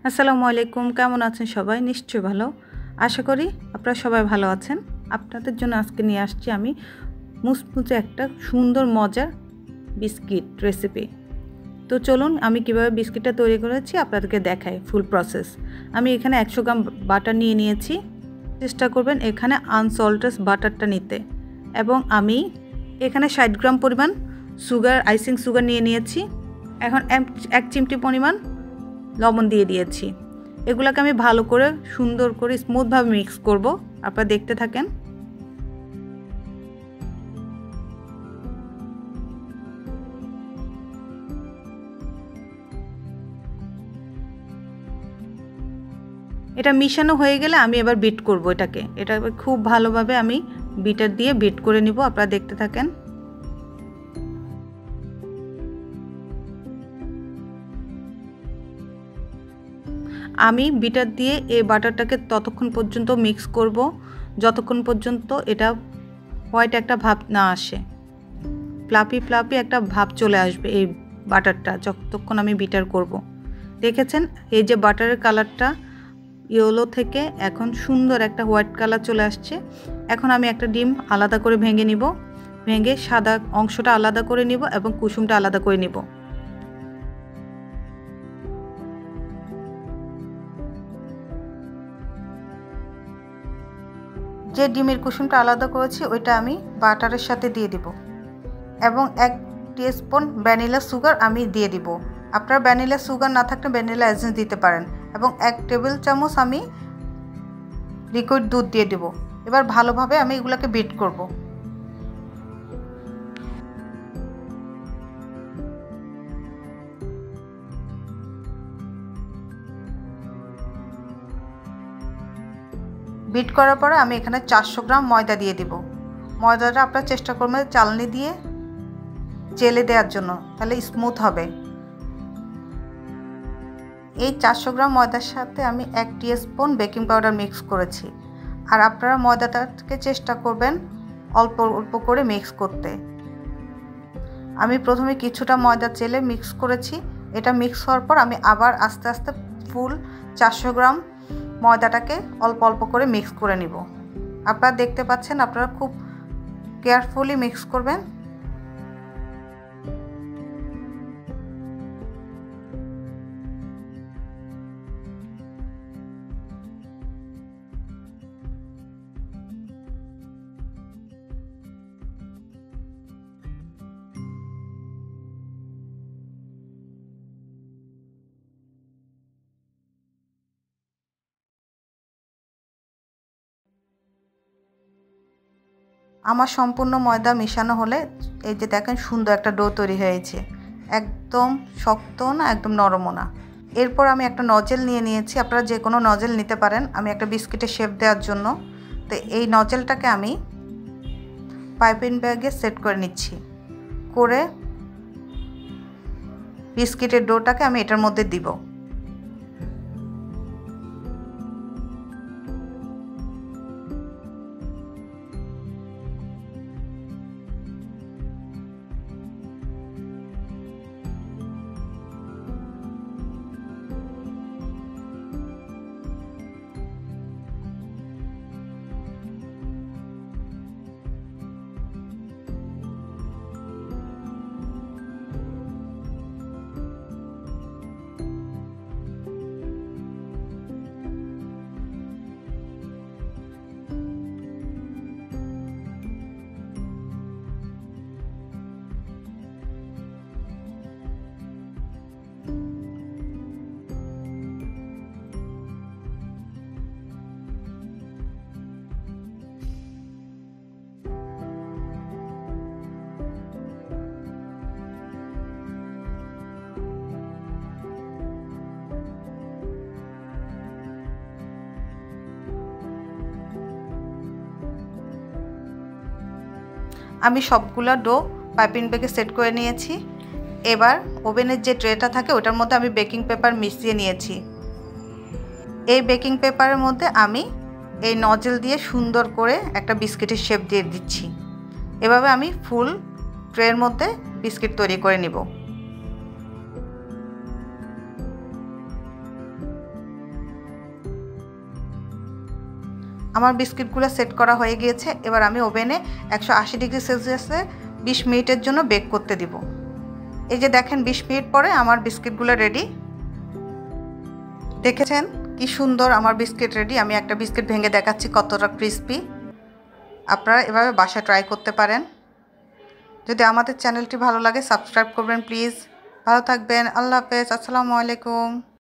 আসসালামু আলাইকুম, কেমন আছেন সবাই? নিশ্চয়ই ভালো। আশা করি আপনারা সবাই ভালো আছেন। আপনাদের জন্য আজকে নিয়ে আসছি আমি মুচমুচে একটা সুন্দর মজার বিস্কিট রেসিপি। তো চলুন আমি কিভাবে বিস্কিটটা তৈরি করেছি আপনাদেরকে দেখাই ফুল প্রসেস। আমি এখানে 100 গ্রাম বাটার নিয়ে নিয়েছি। চেষ্টা করবেন এখানে আনসল্টেড বাটারটা নিতে। এবং আমি এখানে 60 গ্রাম পরিমাণ আইসিং সুগার নিয়ে নিয়েছি। এখন 1 চিমটি পরিমাণ লবণ দিয়ে দিয়েছি। এগুলোকে আমি ভালো করে সুন্দর করে স্মুথভাবে মিক্স করব। আপনারা দেখতে থাকেন। এটা মিশানো হয়ে গেলে আমি এবার বিট করব এটা খুব ভালোভাবে আমি বিটার দিয়ে বিট করে নিব। আপনারা দেখতে থাকেন। আমি বিটার দিয়ে এই বাটারটাকে ততক্ষণ পর্যন্ত মিক্স করব যতক্ষণ পর্যন্ত এটা হোয়াইট একটা ভাব না আসে, ফ্লাফি একটা ভাব চলে আসবে এই বাটারটা যতক্ষণ আমি বিটার করব। দেখেছেন এই যে বাটারের কালারটা ইয়েলো থেকে এখন সুন্দর একটা হোয়াইট কালার চলে আসছে। এখন আমি একটা ডিম আলাদা করে ভেঙে নিব, ভেঙে সাদা অংশটা আলাদা করে নিব এবং কুসুমটা আলাদা করে নিব। যে ডিমের কুসুমটা আলাদা করেছি ওইটা আমি বাটারের সাথে দিয়ে দিব এবং 1 টিস্পুন ভ্যানিলা সুগার আমি দিয়ে দিব। আপনার ভ্যানিলা সুগার না থাকলে ভ্যানিলা এসেন্স দিতে পারেন এবং 1 টেবিল চামচ আমি লিকুইড দুধ দিয়ে দেব। এবার ভালোভাবে আমি এগুলোকে বিট করব। বিট করার পরে আমি এখানে 400 গ্রাম ময়দা দিয়ে দিব। ময়দাটা আপনারা চেষ্টা করবেন চালনি দিয়ে চেলে দেওয়ার জন্য, তাহলে স্মুথ হবে। এই 400 গ্রাম ময়দার সাথে আমি 1 টিস্পুন বেকিং পাউডার মিক্স করেছি। আর আপনারা ময়দাটাকে চেষ্টা করবেন অল্প অল্প করে মিক্স করতে। আমি প্রথমে কিছুটা ময়দা চেলে মিক্স করেছি। এটা মিক্স হওয়ার পর আমি আবার আস্তে আস্তে ফুল 400 গ্রাম ময়দাটাকে অল্প অল্প করে মিক্স করে নিব। আপনারা দেখতে পাচ্ছেন, আপনারা খুব কেয়ারফুলি মিক্স করবেন। আমার সম্পূর্ণ ময়দা মেশানো হলে এই যে দেখেন সুন্দর একটা ডো তৈরি হয়েছে। একদম শক্ত না, একদম নরমও না। এরপর আমি একটা নজেল নিয়ে নিয়েছি। আপনারা যে কোনো নজেল নিতে পারেন। আমি একটা বিস্কিটের শেপ দেওয়ার জন্য তো এই নজেলটাকে আমি পাইপিং ব্যাগে সেট করে নিচ্ছি। করে বিস্কিটের ডোটাকে আমি এটার মধ্যে দিব। আমি সবগুলা ডো পাইপিং ব্যাগে সেট করে নিয়েছি। এবার ওভেনের যে ট্রেটা থাকে ওটার মধ্যে আমি বেকিং পেপার মিশিয়ে নিয়েছি। এই বেকিং পেপারের মধ্যে আমি এই নজেল দিয়ে সুন্দর করে একটা বিস্কিটের শেপ দিয়ে দিচ্ছি। এভাবে আমি ফুল ট্রের মধ্যে বিস্কিট তৈরি করে নিব। আমার বিস্কিটগুলো সেট করা হয়ে গিয়েছে। এবার আমি ওভেনে 180 ডিগ্রি সেলসিয়াসে 20 মিনিটের জন্য বেক করতে দিব। এই যে দেখেন 20 মিনিট পরে আমার বিস্কিটগুলো রেডি। দেখেছেন কি সুন্দর আমার বিস্কিট রেডি। আমি একটা বিস্কিট ভেঙে দেখাচ্ছি কতটা ক্রিস্পি। আপনারা এভাবে বাসায় ট্রাই করতে পারেন। যদি আমাদের চ্যানেলটি ভালো লাগে সাবস্ক্রাইব করবেন প্লিজ। ভালো থাকবেন। আল্লাহ হাফেজ। আসসালামু আলাইকুম।